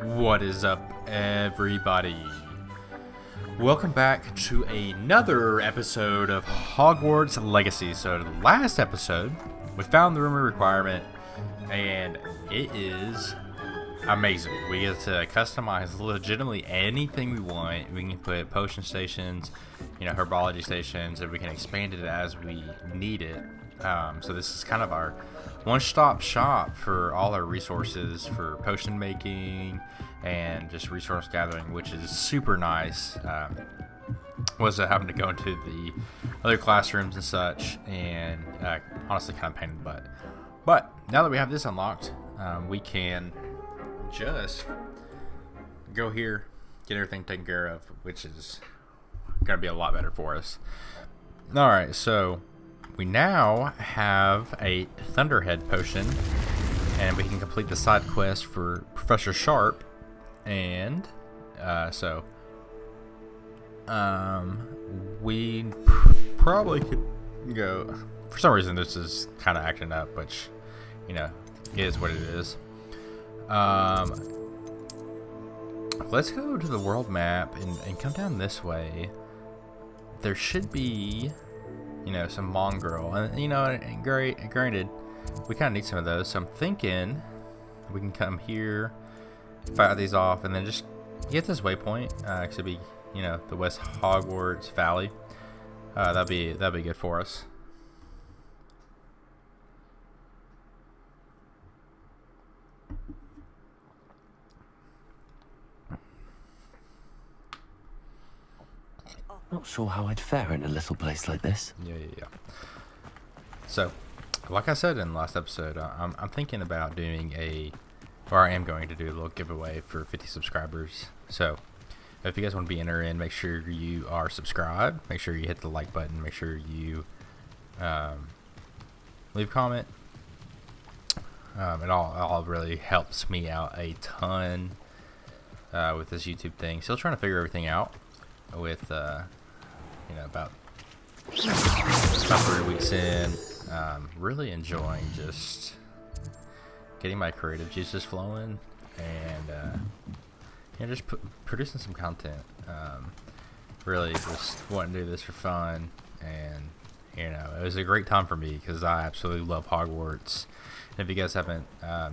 What is up, everybody? Welcome back to another episode of Hogwarts Legacy. So, the last episode, we found the rumor requirement, and it is amazing. We get to customize legitimately anything we want. We can put potion stations, herbology stations, and we can expand it as we need it. So this is kind of our one-stop shop for all our resources for potion making and just resource gathering, which is super nice. Was having to go into the other classrooms and such, and honestly kind of pain in the butt. But now that we have this unlocked, we can just go here, get everything taken care of, which is going to be a lot better for us. Alright, so we now have a Thunderhead potion, and we can complete the side quest for Professor Sharp, and we probably could go. For some reason this is kind of acting up, which is what it is. Let's go to the world map and come down this way. There should be some mongrel, and granted, we kind of need some of those, so I'm thinking we can come here, fire these off, and then just get this waypoint. It should be, the West Hogwarts Valley. That'd be good for us. Not sure how I'd fare in a little place like this. Yeah. So, like I said in the last episode, I'm thinking about doing I am going to do a little giveaway for 50 subscribers. So, if you guys want to be entered in, make sure you are subscribed. Make sure you hit the like button. Make sure you leave a comment. It all really helps me out a ton with this YouTube thing. Still trying to figure everything out with about 3 weeks in. Really enjoying just getting my creative juices flowing and just producing some content. Really just wanting to do this for fun, and it was a great time for me because I absolutely love Hogwarts. And if you guys haven't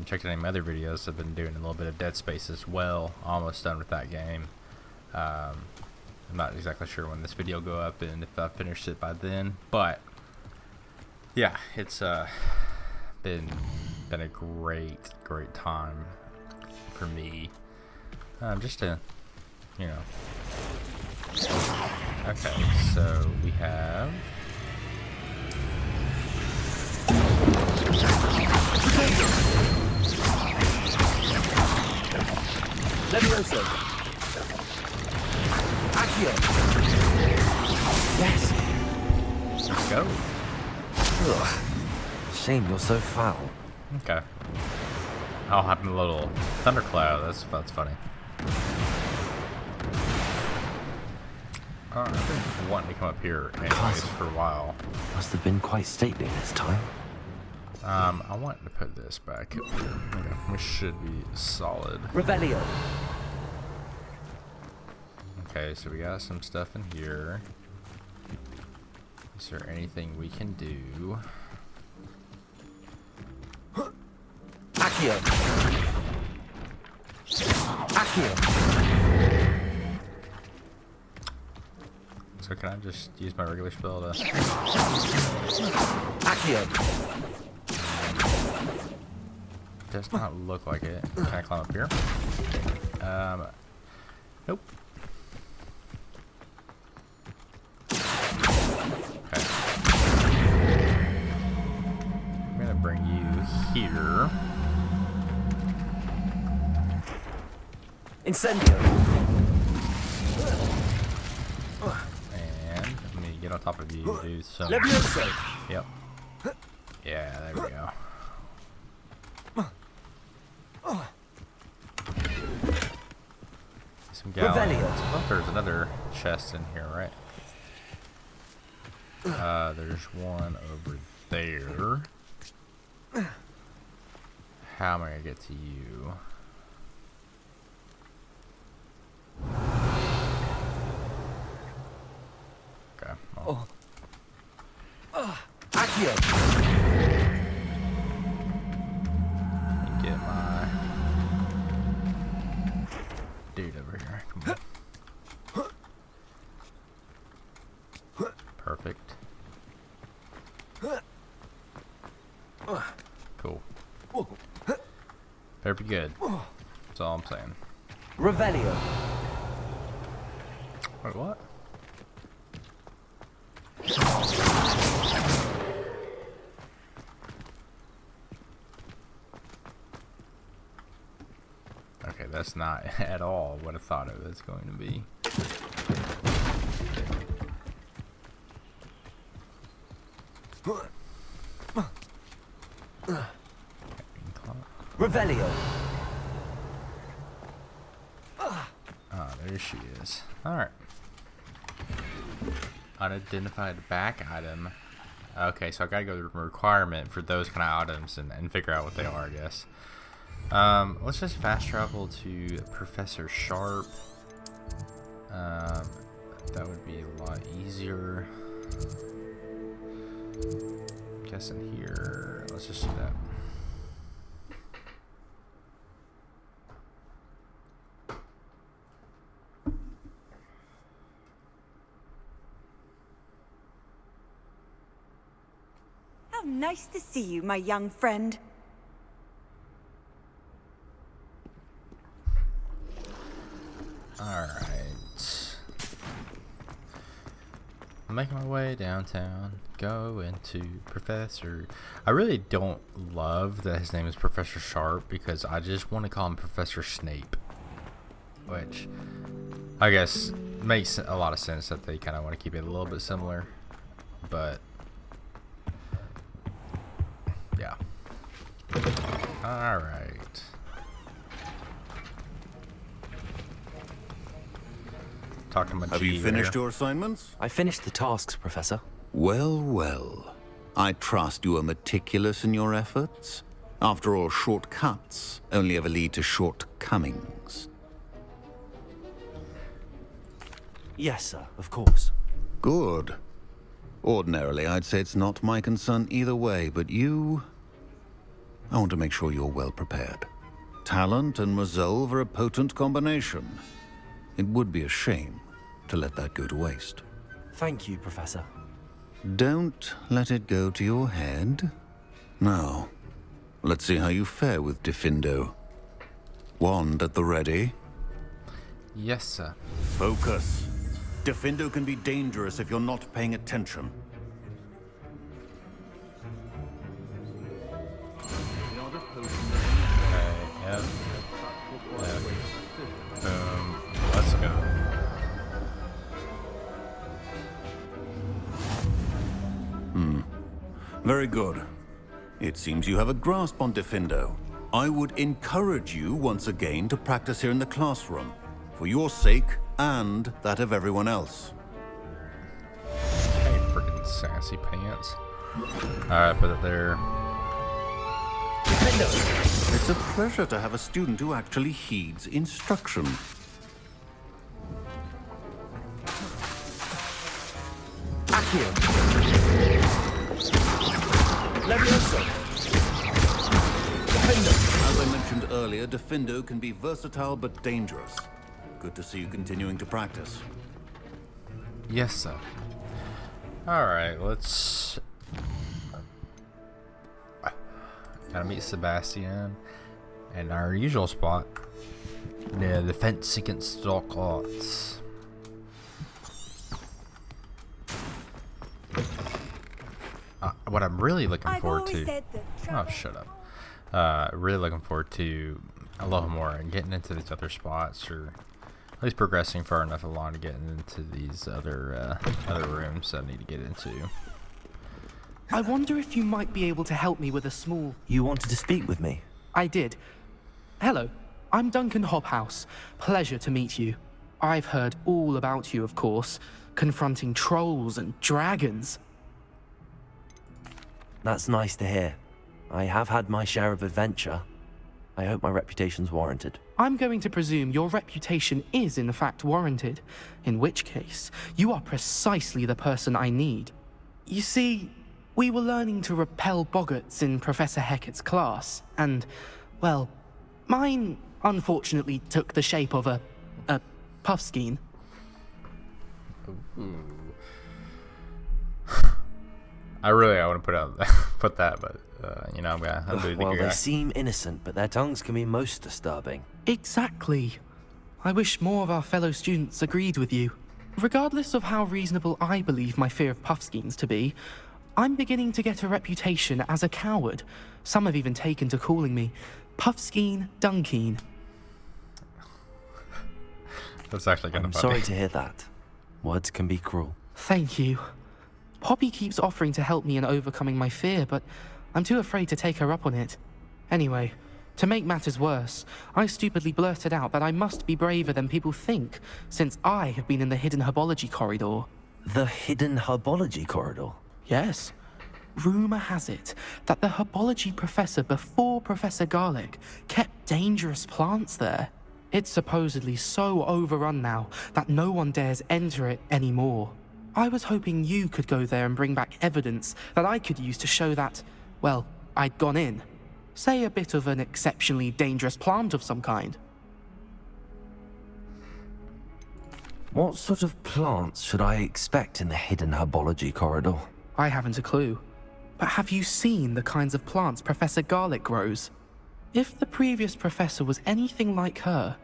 checked out any of my other videos, I've been doing a little bit of Dead Space as well. Almost done with that game. I'm not exactly sure when this video will go up and if I finished it by then, but yeah, it's been a great time for me. Just to okay, so we have Levioso. Yes. Let's go. Ugh. Shame you're so foul. Okay. I'll have a little thundercloud. That's funny. I've been wanting to come up here anyways for a while. Must have been quite stately this time. I want to put this back up here. Okay. We should be solid. Revelio. Okay, so we got some stuff in here. Is there anything we can do? Accio. So can I just use my regular spell to... Accio. Does not look like it. Can I climb up here? Nope. Okay. I'm gonna bring you here. Incendio. And let me get on top of you, do some... Levioso. Yep. Yeah, there we go. Some gallons. Oh, there's another chest in here, right? There's one over there. How am I gonna get to you? dude over here. Come on. Perfect. Cool. Better be good. That's all I'm saying. Revelio. Wait, what? Okay, that's not at all what I thought it was going to be. Revelio. Oh, there she is. Alright. Unidentified back item. Okay, so I gotta go to the requirement for those kind of items and figure out what they are, I guess. Let's just fast travel to Professor Sharp. That would be a lot easier. I'm guessing here. Let's just do that. How nice to see you, my young friend. Alright. I'm making my way downtown. Go into Professor. I really don't love that his name is Professor Sharp because I just want to call him Professor Snape. Which I guess makes a lot of sense that they kind of want to keep it a little bit similar. But yeah. Alright. Talking about Have you finished your assignments? I finished the tasks, Professor. Well, well. I trust you are meticulous in your efforts. After all, shortcuts only ever lead to shortcomings. Yes, sir, of course. Good. Ordinarily, I'd say it's not my concern either way, but you... I want to make sure you're well prepared. Talent and resolve are a potent combination. It would be a shame to let that go to waste. Thank you, Professor. Don't let it go to your head. Now, let's see how you fare with Diffindo. Wand at the ready. Yes, sir. Focus. Diffindo can be dangerous if you're not paying attention. Okay, yep. Boom. Let's go. Very good. It seems you have a grasp on Diffindo. I would encourage you once again to practice here in the classroom, for your sake and that of everyone else. Hey, freaking sassy pants. Alright, put it there. It's a pleasure to have a student who actually heeds instruction. Accio. Levioso. Diffindo. As I mentioned earlier, Diffindo can be versatile but dangerous. Good to see you continuing to practice. Yes, sir. Alright, let's... Gotta meet Sebastian. And our usual spot. The defense against dark arts. What I'm really looking forward to... Oh, shut up. Really looking forward to a little more and getting into these other spots, or at least progressing far enough along to get into these other rooms that I need to get into. I wonder if you might be able to help me with a small... You wanted to speak with me? I did. Hello, I'm Duncan Hobhouse. Pleasure to meet you. I've heard all about you, of course, confronting trolls and dragons. That's nice to hear. I have had my share of adventure. I hope my reputation's warranted. I'm going to presume your reputation is in fact warranted, in which case, you are precisely the person I need. You see, we were learning to repel boggarts in Professor Hecat's class, and, well, mine unfortunately took the shape of a Puffskein. Ooh. I want to put that, but you know, I'm doing Well, the they guy. seem innocent, but their tongues can be most disturbing. Exactly. I wish more of our fellow students agreed with you. Regardless of how reasonable I believe my fear of Puffskeins to be, I'm beginning to get a reputation as a coward. Some have even taken to calling me Puffskein Dunkeen. That's actually kind I'm of funny. sorry to hear that. Words can be cruel. Thank you. Poppy keeps offering to help me in overcoming my fear, but I'm too afraid to take her up on it. Anyway, to make matters worse, I stupidly blurted out that I must be braver than people think, since I have been in the hidden herbology corridor. The hidden herbology corridor? Yes. Rumor has it that the herbology professor before Professor Garlic kept dangerous plants there. It's supposedly so overrun now that no one dares enter it anymore. I was hoping you could go there and bring back evidence that I could use to show that, well, I'd gone in. Say a bit of an exceptionally dangerous plant of some kind. What sort of plants should I expect in the hidden herbology corridor? I haven't a clue. But have you seen the kinds of plants Professor Garlic grows? If the previous professor was anything like her,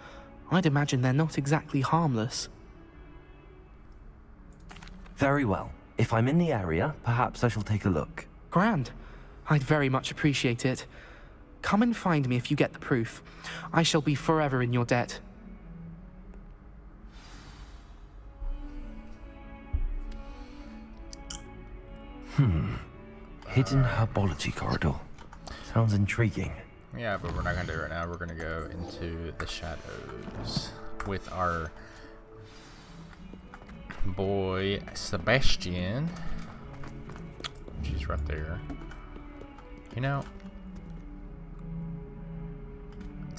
I'd imagine they're not exactly harmless. Very well. If I'm in the area, perhaps I shall take a look. Grand. I'd very much appreciate it. Come and find me if you get the proof. I shall be forever in your debt. Hidden herbology corridor. Sounds intriguing. Yeah, but we're not gonna do it right now. We're gonna go into the shadows with our boy Sebastian. She's right there. You know,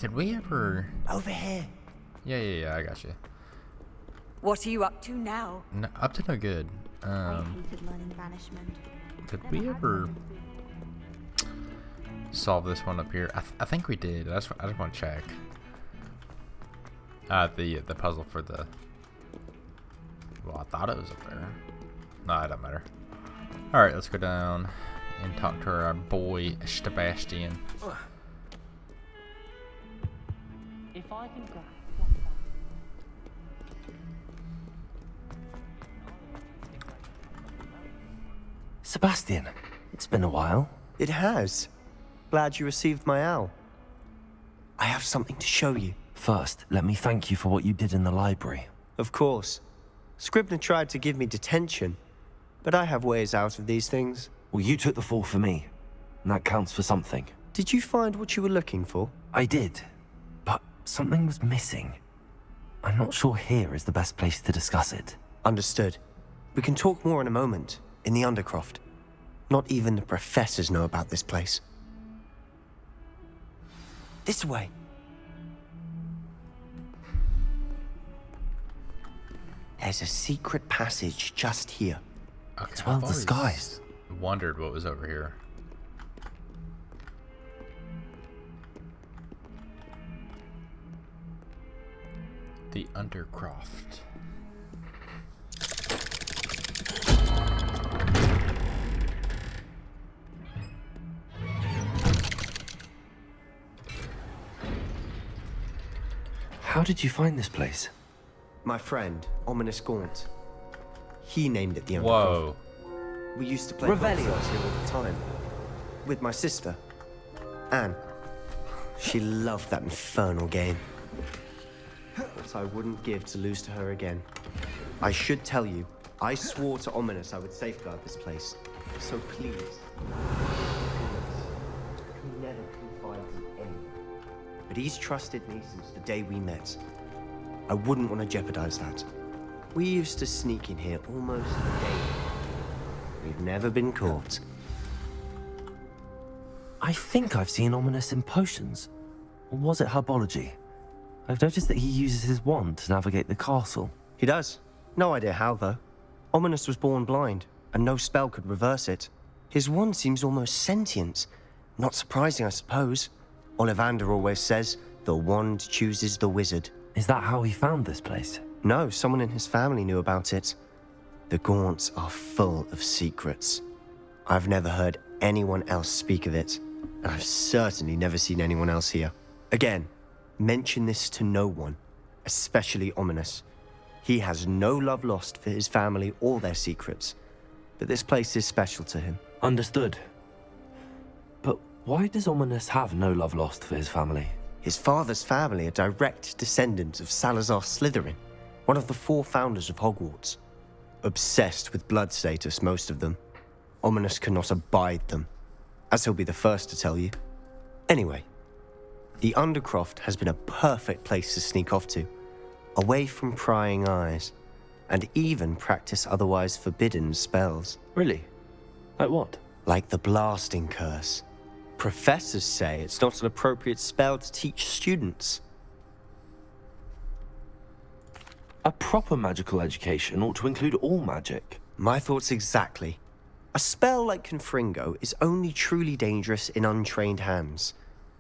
did we ever? Over here. Yeah. I got you. What are you up to now? No, up to no good. I hated learning banishment. Did we ever solve this one up here? I think we did. I just want to check. The puzzle for the. Well, I thought it was up there. No, it don't matter. All right, let's go down and talk to our boy Sebastian. If I can grasp Sebastian, it's been a while. It has. Glad you received my owl. I have something to show you. First, let me thank you for what you did in the library. Of course. Scribner tried to give me detention, but I have ways out of these things. Well, you took the fall for me, and that counts for something. Did you find what you were looking for? I did, but something was missing. I'm not sure here is the best place to discuss it. Understood. We can talk more in a moment, in the Undercroft. Not even the professors know about this place. This way. There's a secret passage just here. Okay, It's well I've always disguised. Wondered what was over here. The Undercroft. How did you find this place? My friend, Ominous Gaunt. He named it the Undercroft. Whoa. We used to play Revelio. Hogwarts here all the time. With my sister, Anne. She loved that infernal game. What I wouldn't give to lose to her again. I should tell you, I swore to Ominous I would safeguard this place. So please, never confide in anyone. But he's trusted me since the day we met. I wouldn't want to jeopardize that. We used to sneak in here almost daily. We've never been caught. I think I've seen Ominous in potions. Or was it herbology? I've noticed that he uses his wand to navigate the castle. He does. No idea how, though. Ominous was born blind, and no spell could reverse it. His wand seems almost sentient. Not surprising, I suppose. Ollivander always says, the wand chooses the wizard. Is that how he found this place? No, someone in his family knew about it. The Gaunts are full of secrets. I've never heard anyone else speak of it, and I've certainly never seen anyone else here. Again, mention this to no one, especially Ominous. He has no love lost for his family or their secrets, but this place is special to him. Understood. But why does Ominous have no love lost for his family? His father's family are direct descendants of Salazar Slytherin, one of the 4 founders of Hogwarts. Obsessed with blood status, most of them. Ominous cannot abide them, as he'll be the first to tell you. Anyway, the Undercroft has been a perfect place to sneak off to, away from prying eyes, and even practice otherwise forbidden spells. Really? Like what? Like the Blasting Curse. Professors say it's not an appropriate spell to teach students. A proper magical education ought to include all magic. My thoughts exactly. A spell like Confringo is only truly dangerous in untrained hands.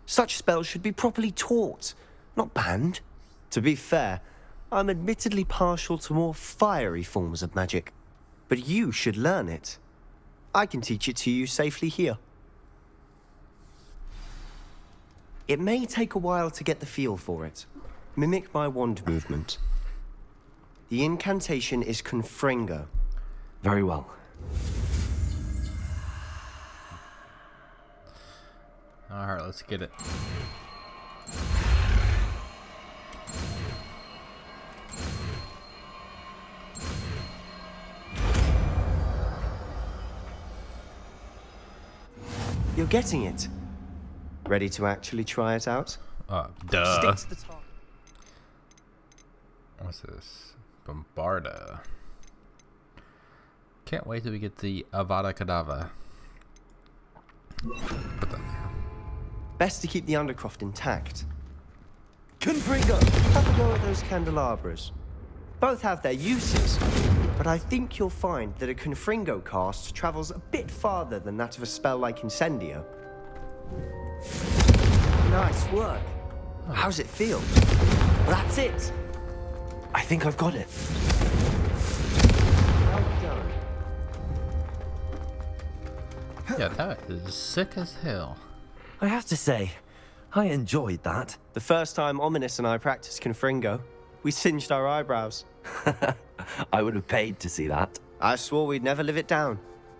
Such spells should be properly taught, not banned. To be fair, I'm admittedly partial to more fiery forms of magic, but you should learn it. I can teach it to you safely here. It may take a while to get the feel for it. Mimic my wand movement. The incantation is Confringo. Very well. Alright, let's get it. You're getting it. Ready to actually try it out? Duh. Stick to the target. What's this? Bombarda. Can't wait till we get the Avada Kedavra. Put that there. Best to keep the Undercroft intact. Confringo! Have a go at those candelabras. Both have their uses, but I think you'll find that a Confringo cast travels a bit farther than that of a spell like Incendio. Nice work. How's it feel? That's it. I think I've got it. Well done. Yeah, that is sick as hell. I have to say, I enjoyed that. The first time Ominous and I practiced Confringo, we singed our eyebrows. I would have paid to see that. I swore we'd never live it down.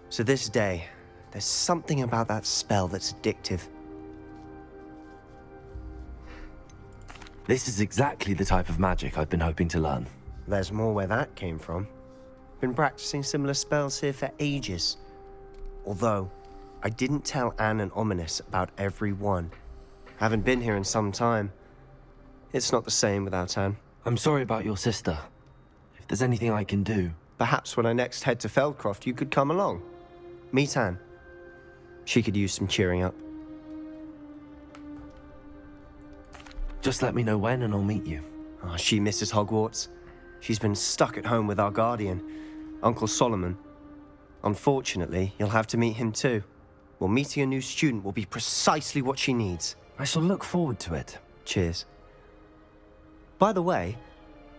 So this day, there's something about that spell that's addictive. This is exactly the type of magic I've been hoping to learn. There's more where that came from. Been practicing similar spells here for ages. Although, I didn't tell Anne and Ominous about every one. Haven't been here in some time. It's not the same without Anne. I'm sorry about your sister. If there's anything I can do... Perhaps when I next head to Feldcroft, you could come along. Meet Anne. She could use some cheering up. Just let me know when and I'll meet you. Oh, she misses Hogwarts. She's been stuck at home with our guardian, Uncle Solomon. Unfortunately, you'll have to meet him too. Well, meeting a new student will be precisely what she needs. I shall look forward to it. Cheers. By the way,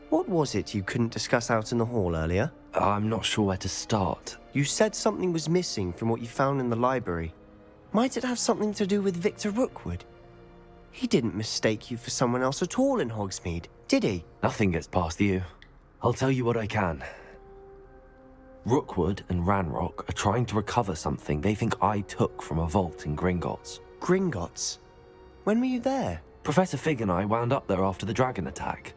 what was it you couldn't discuss out in the hall earlier? I'm not sure where to start. You said something was missing from what you found in the library. Might it have something to do with Victor Rookwood? He didn't mistake you for someone else at all in Hogsmeade, did he? Nothing gets past you. I'll tell you what I can. Rookwood and Ranrock are trying to recover something they think I took from a vault in Gringotts. Gringotts? When were you there? Professor Fig and I wound up there after the dragon attack.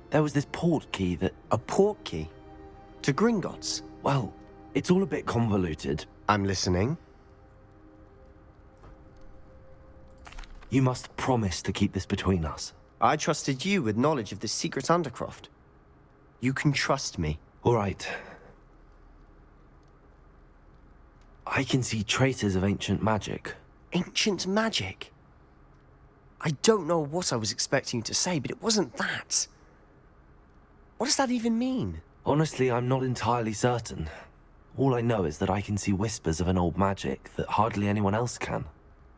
There was this portkey that... A portkey? To Gringotts? Well, it's all a bit convoluted. I'm listening. You must promise to keep this between us. I trusted you with knowledge of the secret Undercroft. You can trust me. All right. I can see traces of ancient magic. Ancient magic? I don't know what I was expecting you to say, but it wasn't that. What does that even mean? Honestly, I'm not entirely certain. All I know is that I can see whispers of an old magic that hardly anyone else can.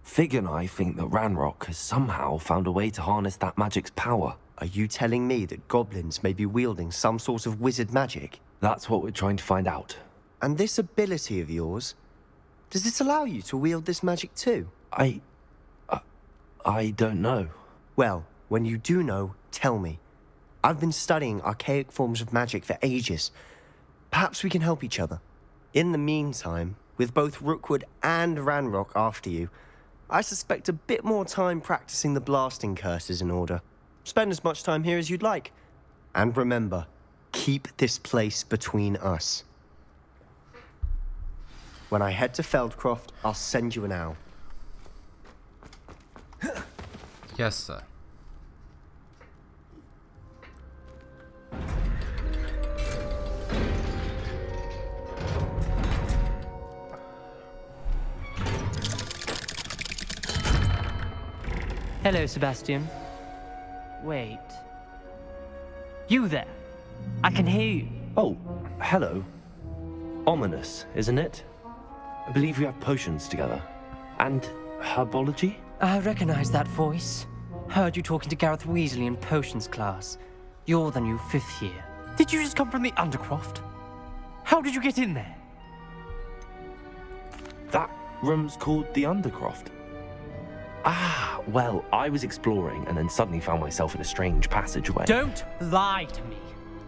Fig and I think that Ranrock has somehow found a way to harness that magic's power. Are you telling me that goblins may be wielding some sort of wizard magic? That's what we're trying to find out. And this ability of yours, does it allow you to wield this magic too? I don't know. Well, when you do know, tell me. I've been studying archaic forms of magic for ages. Perhaps we can help each other. In the meantime, with both Rookwood and Ranrock after you, I suspect a bit more time practicing the blasting curse is in order. Spend as much time here as you'd like. And remember, keep this place between us. When I head to Feldcroft, I'll send you an owl. Yes, sir. Hello, Sebastian. Wait. You there? I can hear you. Oh, hello. Ominous, isn't it? I believe we have potions together. And herbology? I recognize that voice. Heard you talking to Gareth Weasley in potions class. You're the new 5th year. Did you just come from the Undercroft? How did you get in there? That room's called the Undercroft. Ah, well, I was exploring and then suddenly found myself in a strange passageway. Don't lie to me.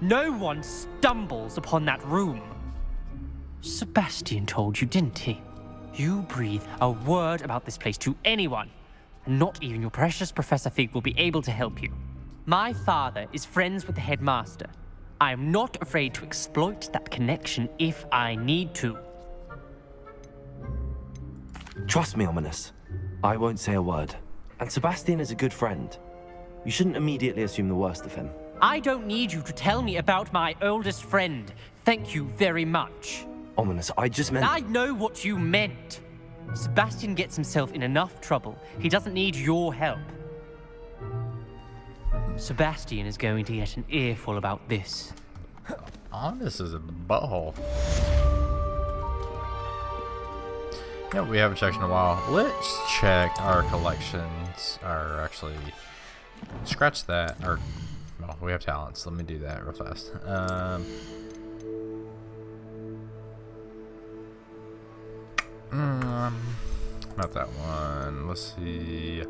No one stumbles upon that room. Sebastian told you, didn't he? You breathe a word about this place to anyone, and not even your precious Professor Fig will be able to help you. My father is friends with the headmaster. I am not afraid to exploit that connection if I need to. Trust me, Ominous. I won't say a word. And Sebastian is a good friend. You shouldn't immediately assume the worst of him. I don't need you to tell me about my oldest friend. Thank you very much. Ominous, I just meant... I know what you meant. Sebastian gets himself in enough trouble. He doesn't need your help. Sebastian is going to get an earful about this. Honest is a butthole. Yeah, we haven't checked in a while. Let's check our collections. Or actually, scratch that. Or, well, we have talents. Let me do that real fast. Not that one. Let's see.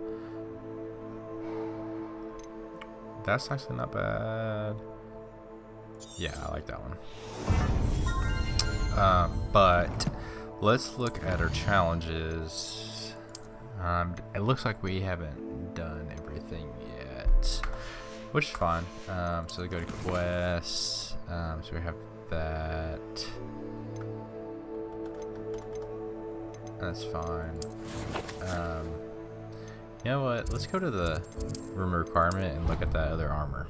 That's actually not bad. Yeah, I like that one. But let's look at our challenges. It looks like we haven't done everything yet, which is fine. So we go to quests. So we have that. That's fine. You know what? Let's go to the room requirement and look at that other armor.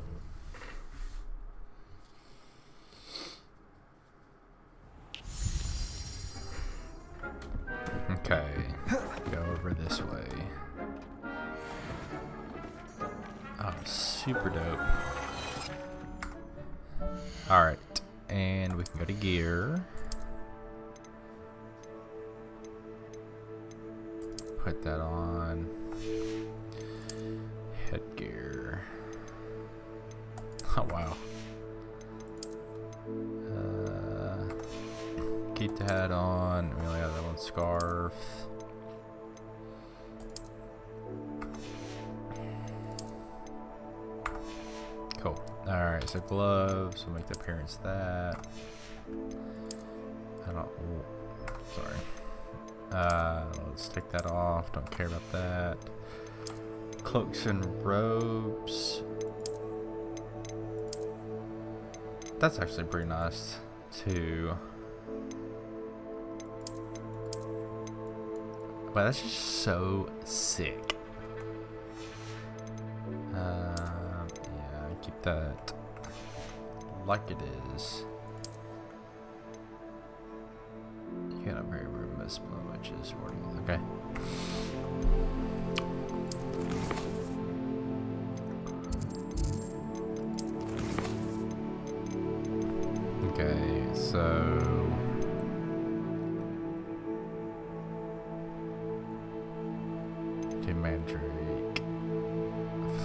Okay, go over this way. Oh, super dope. Alright, and we can go to gear. Put that on. Headgear. Oh, wow. Keep the hat on. We only have that one scarf. Cool. Alright, so gloves. We'll make the appearance that. I don't. Oh, sorry. Let's take that off. Don't care about that. Cloaks and robes. That's actually pretty nice too. Wow, that's just so sick. Yeah, keep that like it is. You can upgrade room display, which is working. Okay. Okay, so Mandrake,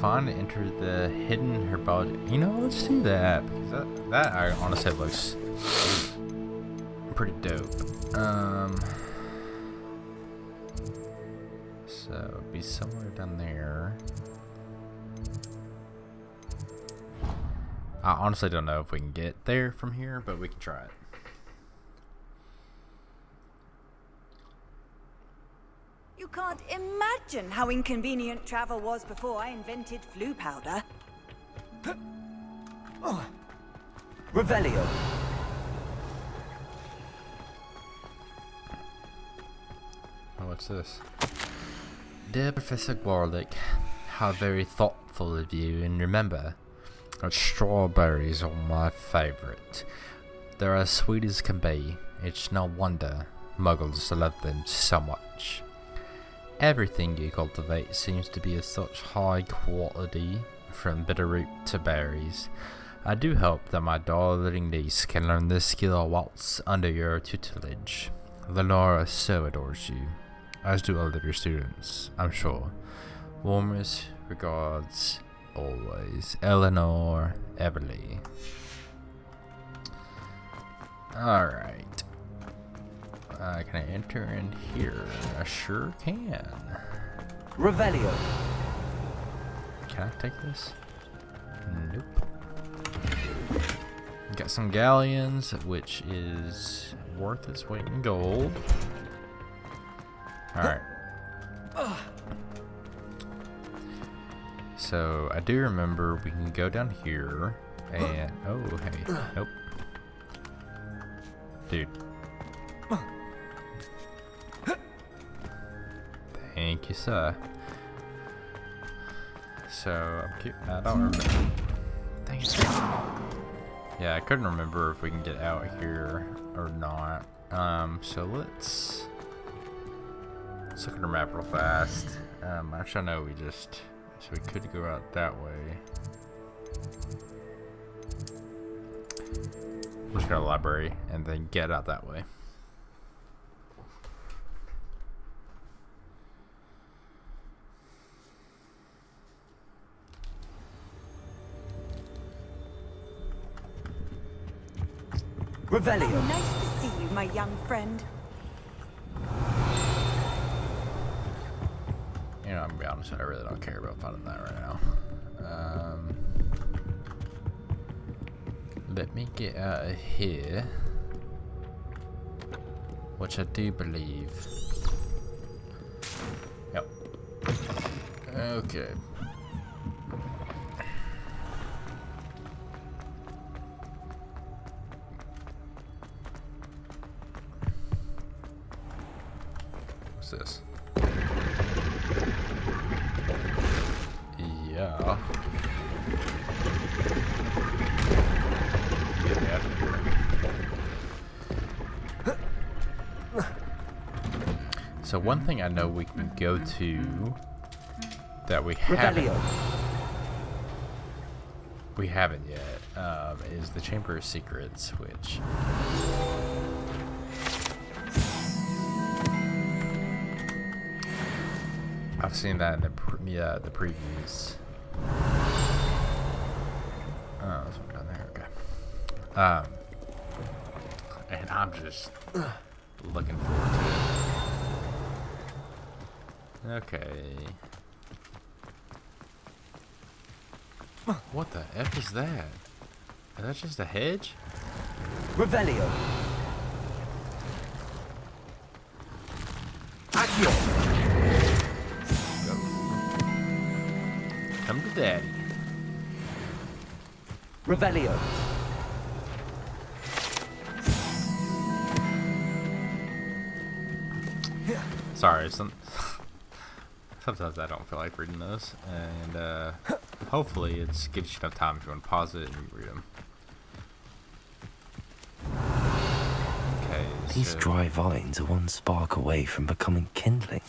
find and enter the hidden herbology. You know, let's do that because that I honestly looks pretty dope. So it'd be somewhere down there. I honestly don't know if we can get there from here, but we can try it. You can't imagine how inconvenient travel was before I invented flu powder. Revelio. Oh, what's this? Dear Professor Warlick, how very thoughtful of you, and remember, that strawberries are my favorite. They're as sweet as can be. It's no wonder muggles love them so much. Everything you cultivate seems to be of such high quality, from bitterroot to berries. I do hope that my darling niece can learn this skill of waltz under your tutelage. Lenora so adores you, as do all of your students, I'm sure. Warmest regards, always, Eleanor Everly. Alright. Can I enter in here? I sure can. Revelio. Can I take this? Nope. Got some galleons, which is worth its weight in gold. Alright. So, I do remember we can go down here and... Oh, hey. Nope. Dude. Thank you, sir. So, I don't remember. Dang it. Yeah, I couldn't remember if we can get out here or not. So let's look at our map real fast. Actually, I know so we could go out that way. Let's go to the library and then get out that way. Revelio. Oh, nice to see you, my young friend. You know, I'm gonna be honest, I really don't care about finding that right now. Let me get out of here, which I do believe. Yep. Okay. What's this? Yeah. Get me out of here. So one thing I know we can go to that we haven't yet is the Chamber of Secrets, which I've seen that in the previews. Oh, this one down there. Okay. And I'm just looking forward to it. Okay. What the F is that? Is that just a hedge? Revelio. Accio. Go. Come to daddy. Revelio. Sorry, sometimes I don't feel like reading those, and hopefully it gives you enough time if you want to pause it and read them. Okay, These dry vines are one spark away from becoming kindling.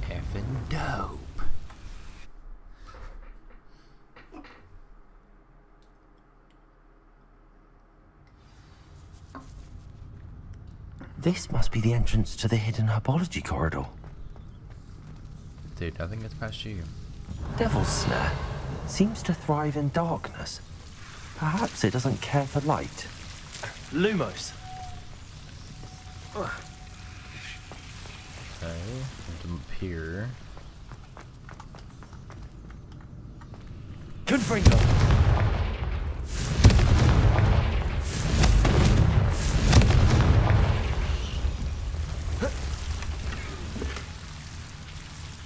Effing dope. This must be the entrance to the hidden herbology corridor. Dude, I think it's past you. Devil's Snare seems to thrive in darkness. Perhaps it doesn't care for light. Lumos. Okay, jump up here. Confringo.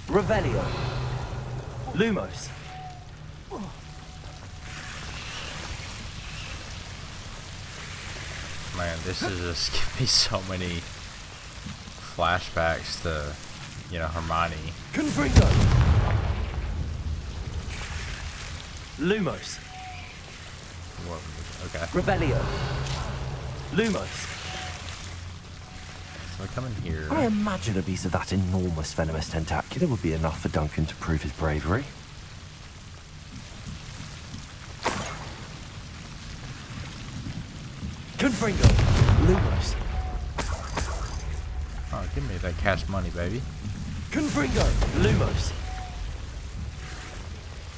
Revelio. Lumos. Man, this is just giving me so many flashbacks to, you know, Hermione. Confringo. Lumos. Okay. Revelio. Lumos. So I come in here. I imagine a piece of that enormous venomous tentacular would be enough for Duncan to prove his bravery. Confringo. Lumos. Oh, give me that cash money, baby. Confringo. Lumos.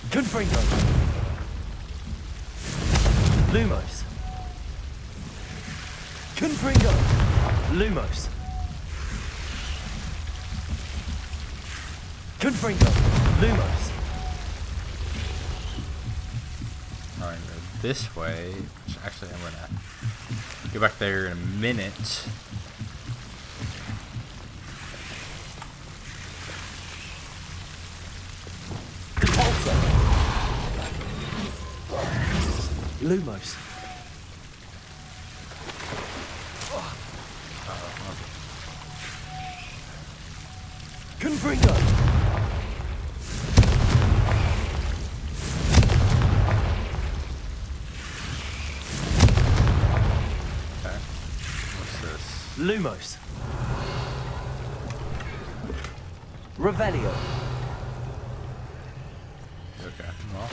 Confringo. Lumos. Confringo. Lumos. Confringo. Lumos. Alright, go this way. Which actually, I'm gonna go back there in a minute. Compulsor. Lumos. Confringo. Okay. What's this? Lumos. Revelio. Okay, well.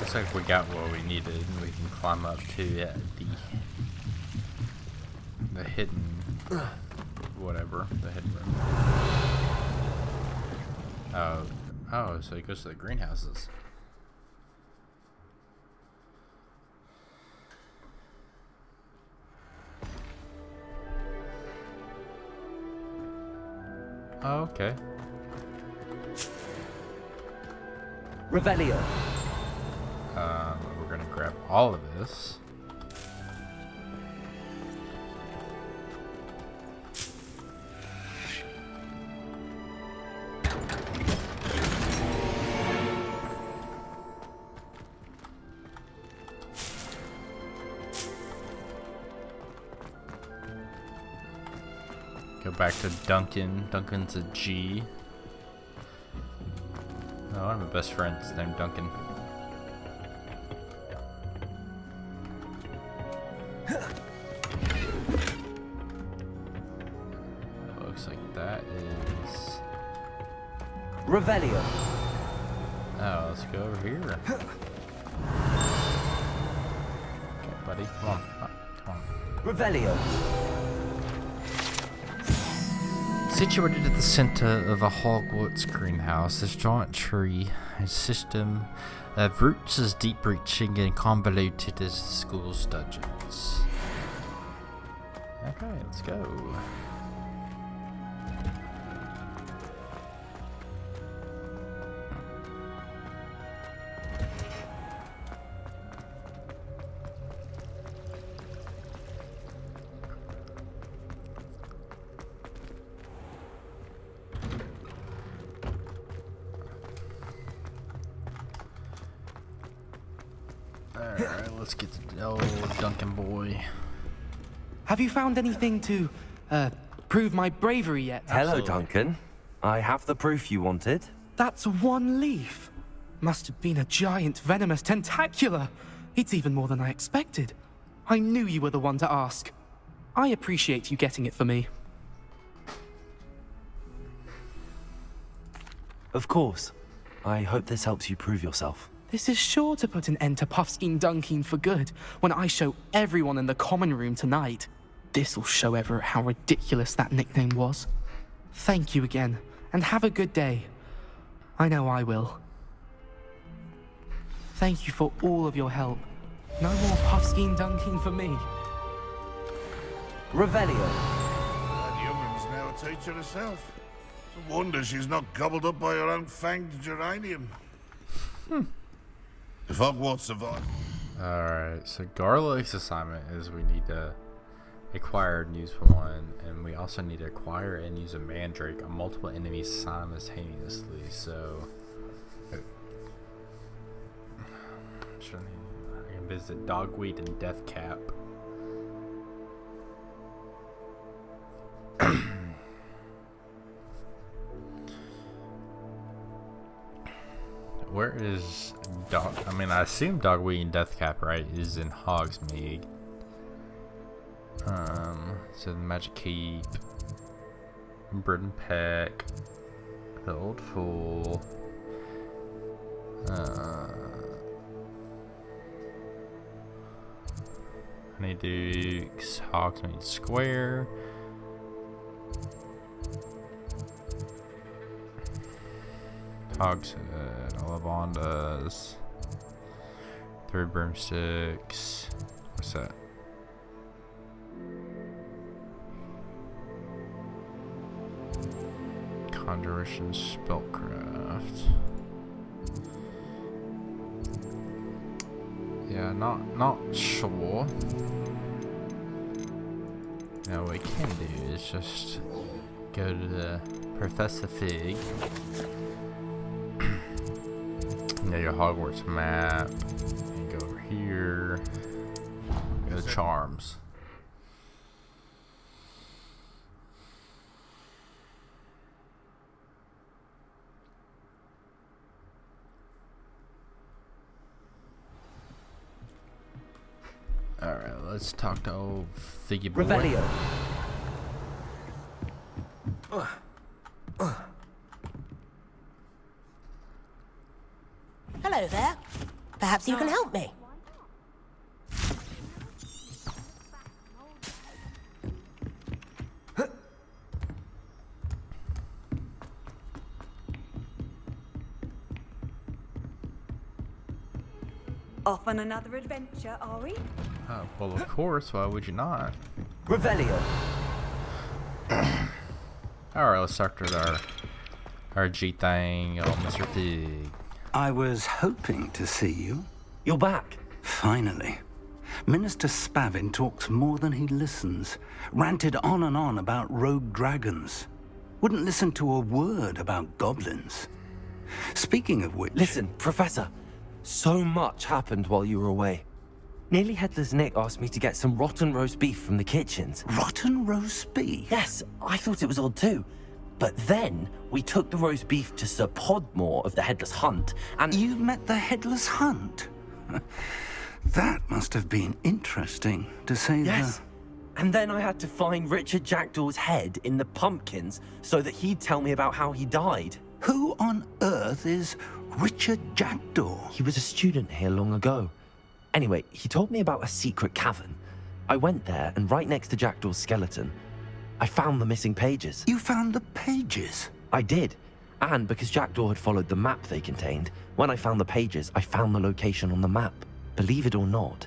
Looks like we got what we needed and we can climb up to the hidden whatever, the hidden room. Oh, so it goes to the greenhouses. Oh, okay. Revelio. We're gonna grab all of this. Go back to Duncan. Duncan's a G. Oh, one of my best friends is named Duncan. Looks like that is... Revelio. Oh, let's go over here. Okay, buddy. Come on. Come on. Revelio. Situated at the center of a Hogwarts greenhouse, this giant tree, a system of roots as deep-reaching and convoluted as the school's dungeons. Okay, let's go. Alright, let's get to old Duncan boy. Have you found anything to, prove my bravery yet? Hello, Absolutely. Duncan. I have the proof you wanted. That's one leaf. Must have been a giant venomous tentacula. It's even more than I expected. I knew you were the one to ask. I appreciate you getting it for me. Of course. I hope this helps you prove yourself. This is sure to put an end to Puffskein Dunkin for good when I show everyone in the common room tonight. This'll show Everett how ridiculous that nickname was. Thank you again, and have a good day. I know I will. Thank you for all of your help. No more puffskein dunking for me. Revelio. That young'un's now a teacher herself. It's a wonder she's not gobbled up by her own fanged geranium. If Hogwarts survives... Alright, so Garlick's assignment is we need to acquire and use one, and we also need to acquire and use a mandrake on multiple enemies simultaneously, so... I can visit Dogweed and Deathcap. Where is Dog? I mean, I assume Dogweed and Deathcap, right, is in Hogsmeade. So the Magic Keep, Britton Peck, the Old Fool. Honeydukes, Hogsmeade Square. Hogshead, Ollivandas, Three Broomsticks. What's that? Conjuration Spellcraft. Yeah, not sure. Now what we can do is just go to the Professor Fig. Your Hogwarts map, and go over here, go to Charms. Alright, let's talk to old Figgy Boy. Revelio. Hello there. Perhaps you can help me. Off on another adventure, are we? Well, of course, why would you not? Revelio. Alright, let's start with our G thing, old Mr. Fig. I was hoping to see you. You're back. Finally. Minister Spavin talks more than he listens. Ranted on and on about rogue dragons. Wouldn't listen to a word about goblins. Speaking of which... Listen, Professor. So much happened while you were away. Nearly Headless Nick asked me to get some rotten roast beef from the kitchens. Rotten roast beef? Yes, I thought it was odd too. But then we took the roast beef to Sir Podmore of the Headless Hunt, and... You met the Headless Hunt? That must have been interesting, to say Yes. And then I had to find Richard Jackdaw's head in the pumpkins so that he'd tell me about how he died. Who on earth is Richard Jackdaw? He was a student here long ago. Anyway, he told me about a secret cavern. I went there, and right next to Jackdaw's skeleton, I found the missing pages. You found the pages? I did. And because Jackdaw had followed the map they contained, when I found the pages, I found the location on the map. Believe it or not,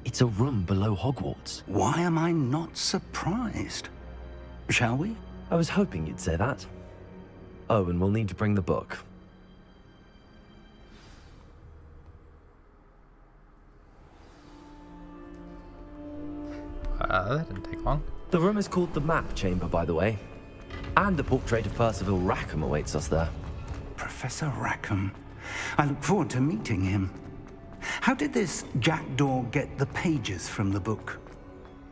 it's a room below Hogwarts. Why am I not surprised? Shall we? I was hoping you'd say that. Oh, and we'll need to bring the book. That didn't take long. The room is called the Map Chamber, by the way. And the portrait of Percival Rackham awaits us there. Professor Rackham. I look forward to meeting him. How did this Jackdaw get the pages from the book?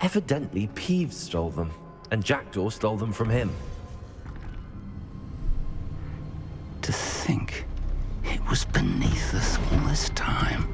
Evidently, Peeves stole them, and Jackdaw stole them from him. To think it was beneath us all this time.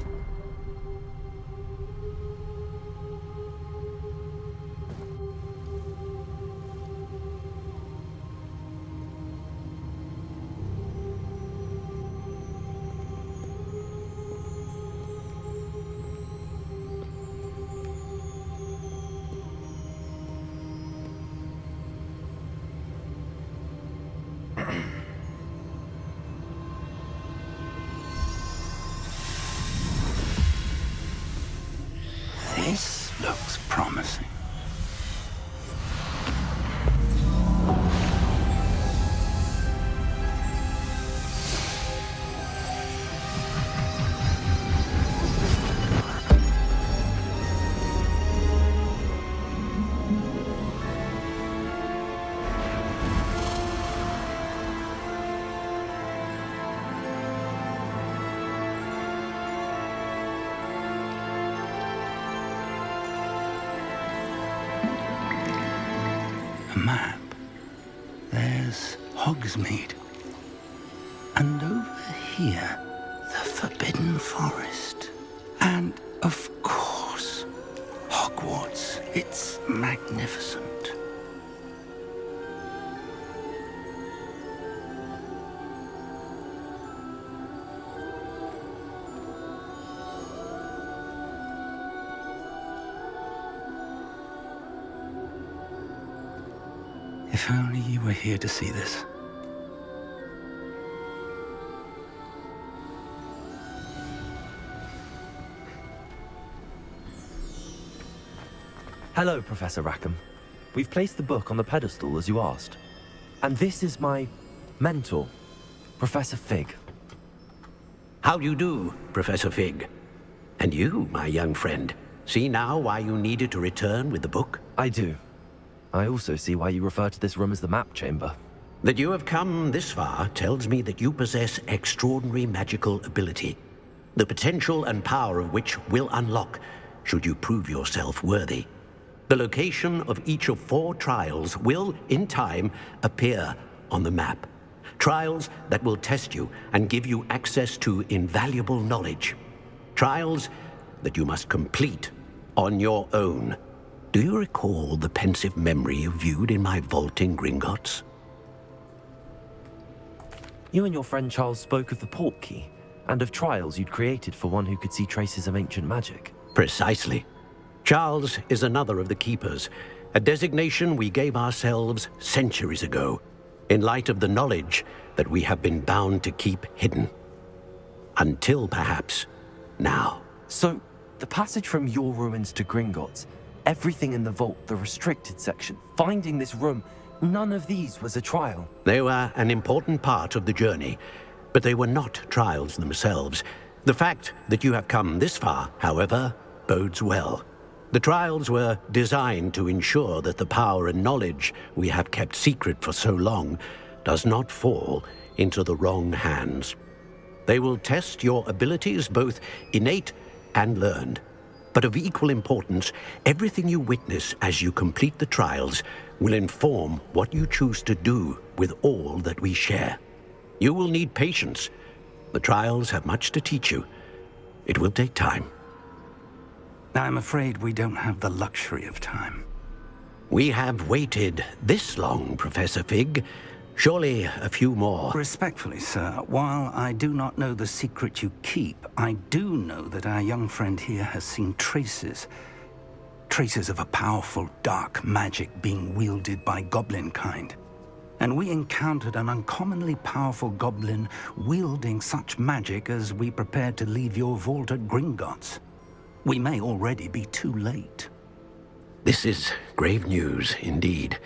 map, there's Hogsmeade. And over here, the Forbidden Forest. And, of course, Hogwarts. It's magnificent. If only you were here to see this. Hello, Professor Rackham. We've placed the book on the pedestal as you asked. And this is my mentor, Professor Fig. How do you do, Professor Fig? And you, my young friend, see now why you needed to return with the book? I do. I also see why you refer to this room as the map chamber. That you have come this far tells me that you possess extraordinary magical ability, the potential and power of which will unlock should you prove yourself worthy. The location of each of 4 trials will, in time, appear on the map. Trials that will test you and give you access to invaluable knowledge. Trials that you must complete on your own. Do you recall the pensive memory you viewed in my vault in Gringotts? You and your friend Charles spoke of the Portkey, and of trials you'd created for one who could see traces of ancient magic. Precisely. Charles is another of the Keepers, a designation we gave ourselves centuries ago, in light of the knowledge that we have been bound to keep hidden. Until, perhaps, now. So, the passage from your ruins to Gringotts, everything in the vault, the restricted section, finding this room, none of these was a trial. They were an important part of the journey, but they were not trials themselves. The fact that you have come this far, however, bodes well. The trials were designed to ensure that the power and knowledge we have kept secret for so long does not fall into the wrong hands. They will test your abilities, both innate and learned. But of equal importance, everything you witness as you complete the trials will inform what you choose to do with all that we share. You will need patience. The trials have much to teach you. It will take time. I'm afraid we don't have the luxury of time. We have waited this long, Professor Fig. Surely a few more. Respectfully, sir, while I do not know the secret you keep, I do know that our young friend here has seen traces of a powerful dark magic being wielded by goblin kind. And we encountered an uncommonly powerful goblin wielding such magic as we prepared to leave your vault at Gringotts. We may already be too late. This is grave news indeed.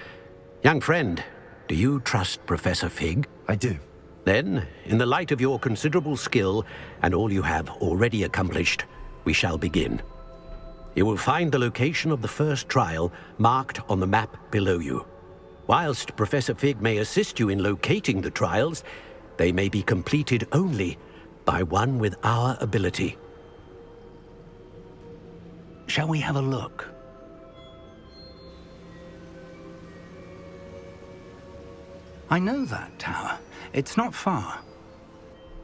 Young friend, do you trust Professor Fig? I do. Then, in the light of your considerable skill and all you have already accomplished, we shall begin. You will find the location of the first trial marked on the map below you. Whilst Professor Fig may assist you in locating the trials, they may be completed only by one with our ability. Shall we have a look? I know that tower. It's not far.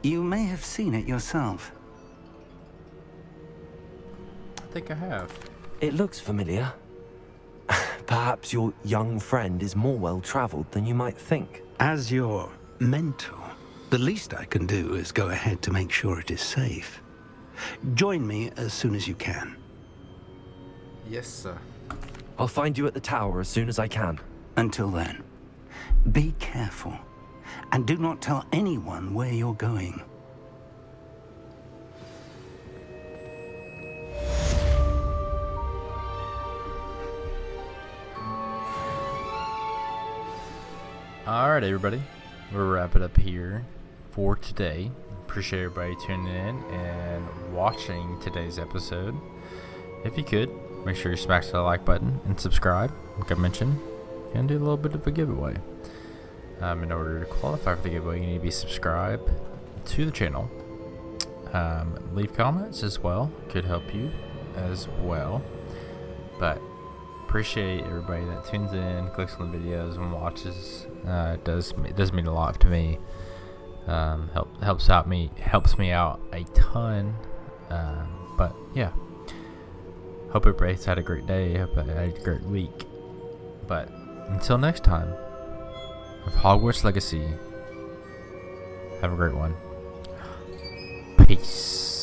You may have seen it yourself. I think I have. It looks familiar. Perhaps your young friend is more well-traveled than you might think. As your mentor, the least I can do is go ahead to make sure it is safe. Join me as soon as you can. Yes, sir. I'll find you at the tower as soon as I can. Until then, be careful, and do not tell anyone where you're going. Alright, everybody. We'll wrap it up here for today. Appreciate everybody tuning in and watching today's episode. If you could, make sure you smash that like button and subscribe, like I mentioned, and do a little bit of a giveaway. In order to qualify for the giveaway, you need to be subscribed to the channel. Leave comments as well, could help you as well. But appreciate everybody that tunes in, clicks on the videos, and watches. It does mean a lot to me. Helps me out a ton. But yeah, hope everybody's had a great day. Hope I had a great week. But until next time, of Hogwarts Legacy, have a great one. Peace.